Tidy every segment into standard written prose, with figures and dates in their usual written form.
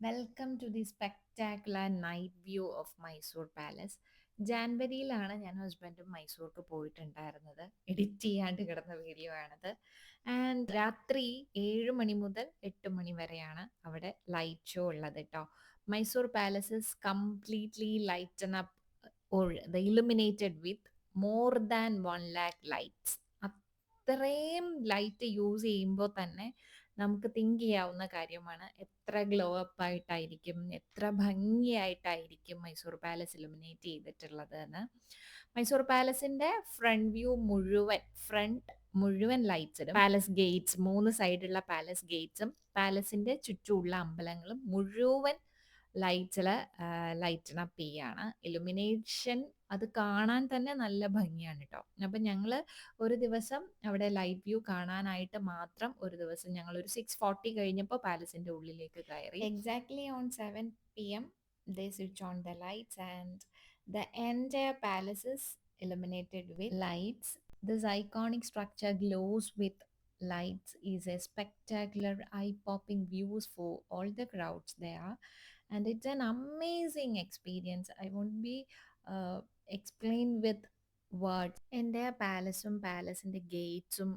Welcome to the spectacular night view of Mysore palace. ജാൻവരിയിലാണ് ഞാൻ ഹസ്ബൻഡും മൈസൂർക്ക് പോയിട്ടുണ്ടായിരുന്നത്. എഡിറ്റ് ചെയ്യാണ്ട് കിടന്ന വീഡിയോ ആണത്. ആൻഡ് രാത്രി 7 മണി മുതൽ 8 മണി വരെയാണ് അവിടെ ലൈറ്റ് ഷോ ഉള്ളത് കേട്ടോ. Mysore palace is completely lighten up or the illuminated with more than 1 lakh lights. അത്രയും ലൈറ്റ് യൂസ് ചെയ്യുമ്പോൾ തന്നെ നമുക്ക് തിങ്ക് ചെയ്യാവുന്ന കാര്യമാണ് എത്ര ഗ്ലോ അപ്പ് ആയിട്ടായിരിക്കും, എത്ര ഭംഗിയായിട്ടായിരിക്കും മൈസൂർ പാലസ് ഇലുമിനേറ്റ് ചെയ്തിട്ടുള്ളത് എന്ന്. മൈസൂർ പാലസിന്റെ ഫ്രണ്ട് മുഴുവൻ ലൈറ്റ്സിലും പാലസ് ഗേറ്റ്സ്, 3 സൈഡുള്ള പാലസ് ഗേറ്റ്സും പാലസിന്റെ ചുറ്റുമുള്ള അമ്പലങ്ങളും മുഴുവൻ ലൈറ്റ്സിൽ ലൈറ്റൻ അപ്പ് ചെയ്യാണ്. ഇലുമിനേഷൻ അത് കാണാൻ തന്നെ നല്ല ഭംഗിയാണ് കേട്ടോ. അപ്പം ഞങ്ങൾ ഒരു ദിവസം അവിടെ ലൈറ്റ് വ്യൂ കാണാനായിട്ട് മാത്രം ഒരു ദിവസം ഞങ്ങൾ ഒരു 6:40 കഴിഞ്ഞപ്പോൾ പാലസിന്റെ ഉള്ളിലേക്ക് കയറി. Exactly on 7 p.m. they switch on the lights and the entire palace is illuminated with lights. This iconic structure glows with lights is a spectacular eye-popping views for all the crowds there, and it's an amazing experience. I won't be explained with words. എൻ്റെ പാലസും പാലസിൻ്റെ ഗേറ്റ്സും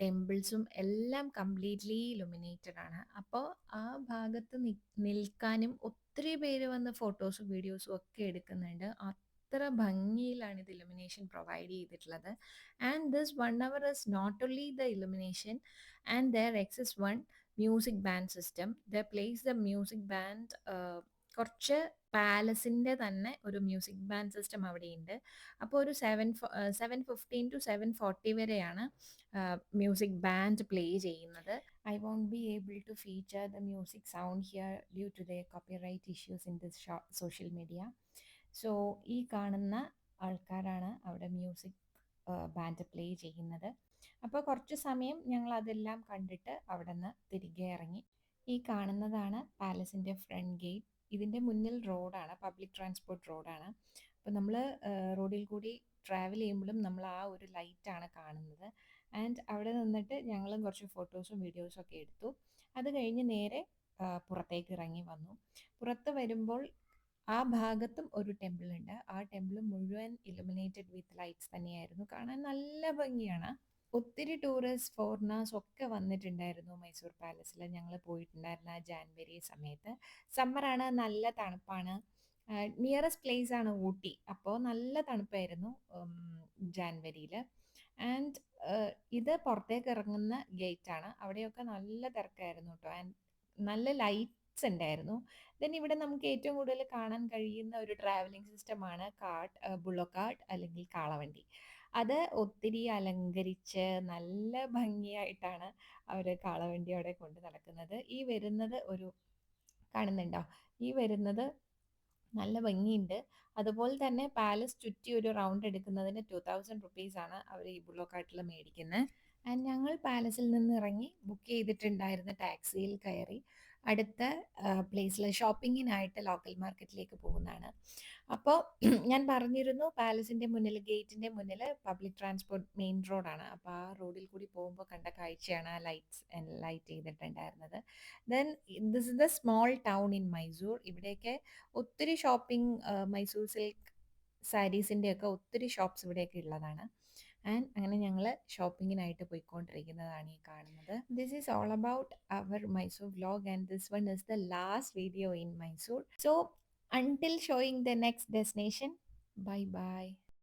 ടെമ്പിൾസും എല്ലാം completely illuminated ആണ്. അപ്പോൾ ആ ഭാഗത്ത് നിൽക്കാനും ഒത്തിരി പേര് വന്ന് ഫോട്ടോസും വീഡിയോസും ഒക്കെ എടുക്കുന്നുണ്ട്. അത്ര ഭംഗിയിലാണ് ഇത് ഇലുമിനേഷൻ പ്രൊവൈഡ് ചെയ്തിട്ടുള്ളത്. And this 1 hour is not only the illumination, and there exists one music band system. They place the music band, കുറച്ച് പാലസിൻ്റെ തന്നെ ഒരു മ്യൂസിക് ബാൻഡ് സിസ്റ്റം അവിടെയുണ്ട്. അപ്പോൾ ഒരു 7:15 to 7:40 വരെയാണ് മ്യൂസിക് ബാൻഡ് പ്ലേ ചെയ്യുന്നത്. I won't be able to feature the music sound here due to the copyright issues in this social media. So ഈ കാണുന്ന ആൾക്കാരാണ് അവിടെ മ്യൂസിക് ബാൻഡ് പ്ലേ ചെയ്യുന്നത്. അപ്പോൾ കുറച്ച് സമയം ഞങ്ങൾ അതെല്ലാം കണ്ടിട്ട് അവിടെ നിന്ന് തിരികെ ഇറങ്ങി. ഈ കാണുന്നതാണ് പാലസിൻ്റെ ഫ്രണ്ട് ഗേറ്റ്. ഇതിൻ്റെ മുന്നിൽ റോഡാണ്, പബ്ലിക് ട്രാൻസ്പോർട്ട് റോഡാണ്. അപ്പോൾ നമ്മൾ റോഡിൽ കൂടി ട്രാവൽ ചെയ്യുമ്പോഴും നമ്മൾ ആ ഒരു ലൈറ്റാണ് കാണുന്നത്. ആൻഡ് അവിടെ നിന്നിട്ട് ഞങ്ങളും കുറച്ച് ഫോട്ടോസും വീഡിയോസും ഒക്കെ എടുത്തു. അത് കഴിഞ്ഞ് നേരെ പുറത്തേക്ക് ഇറങ്ങി വന്നു. പുറത്ത് വരുമ്പോൾ ആ ഭാഗത്തും ഒരു ടെമ്പിൾ ഉണ്ട്. ആ ടെമ്പിൾ മുഴുവൻ ഇലുമിനേറ്റഡ് വിത്ത് ലൈറ്റ്സ് തന്നെയായിരുന്നു. കാണാൻ നല്ല ഭംഗിയാണ്. ഒത്തിരി ടൂറിസ്റ്റ് ഫോറിനേഴ്സ് ഒക്കെ വന്നിട്ടുണ്ടായിരുന്നു മൈസൂർ പാലസിൽ. ഞങ്ങൾ പോയിട്ടുണ്ടായിരുന്ന ആ ജാൻവരി സമയത്ത്. സമ്മറാണ്, നല്ല തണുപ്പാണ്. നിയറസ്റ്റ് പ്ലേസ് ആണ് ഊട്ടി. അപ്പോൾ നല്ല തണുപ്പായിരുന്നു ജാൻവരിയിൽ. ആൻഡ് ഇത് പുറത്തേക്ക് ഇറങ്ങുന്ന ഗേറ്റ് ആണ്. അവിടെയൊക്കെ നല്ല തിരക്കായിരുന്നു കേട്ടോ. ആൻഡ് നല്ല ലൈറ്റ്സ് ഉണ്ടായിരുന്നു. ദെൻ ഇവിടെ നമുക്ക് ഏറ്റവും കൂടുതൽ കാണാൻ കഴിയുന്ന ഒരു ട്രാവലിംഗ് സിസ്റ്റമാണ് ബുള്ളോ കാർട്ട് അല്ലെങ്കിൽ കാളവണ്ടി. അത് ഒത്തിരി അലങ്കരിച്ച് നല്ല ഭംഗിയായിട്ടാണ് അവർ കാളവണ്ടി അവിടെ കൊണ്ട് നടക്കുന്നത്. കാണുന്നുണ്ടോ? ഈ വരുന്നത് നല്ല ഭംഗിയുണ്ട്. അതുപോലെ തന്നെ പാലസ് ചുറ്റി ഒരു റൗണ്ട് എടുക്കുന്നതിന് 2000 റുപ്പീസാണ് അവർ ഈ ബുള്ളോ കാർട്ടിൽ മേടിക്കുന്നത്. ആൻഡ് ഞങ്ങൾ പാലസിൽ നിന്ന് ഇറങ്ങി ബുക്ക് ചെയ്തിട്ടുണ്ടായിരുന്ന ടാക്സിയിൽ കയറി അടുത്ത പ്ലേസിൽ ഷോപ്പിങ്ങിനായിട്ട് ലോക്കൽ മാർക്കറ്റിലേക്ക് പോകുന്നതാണ്. അപ്പോൾ ഞാൻ പറഞ്ഞിരുന്നു പാലസിൻ്റെ മുന്നിൽ, ഗേറ്റിൻ്റെ മുന്നിൽ പബ്ലിക് ട്രാൻസ്പോർട്ട് മെയിൻ റോഡാണ്. അപ്പോൾ ആ റോഡിൽ കൂടി പോകുമ്പോൾ കണ്ട കാഴ്ചയാണ് ആ ലൈറ്റ് ചെയ്തിട്ടുണ്ടായിരുന്നത്. Then this is the small town in Mysore. ഇവിടെയൊക്കെ ഒത്തിരി ഷോപ്പിംഗ്, മൈസൂർ സിൽക്ക് സാരീസിൻ്റെ ഒക്കെ ഒത്തിരി ഷോപ്സ് ഇവിടെയൊക്കെ ഉള്ളതാണ്. ആൻഡ് അങ്ങനെ ഞങ്ങൾ ഷോപ്പിങ്ങിനായിട്ട് പോയിക്കൊണ്ടിരിക്കുന്നതാണ് ഈ കാണുന്നത്. This is all about our Mysore vlog, and this one is the last video in Mysore. So until showing the next destination, bye bye.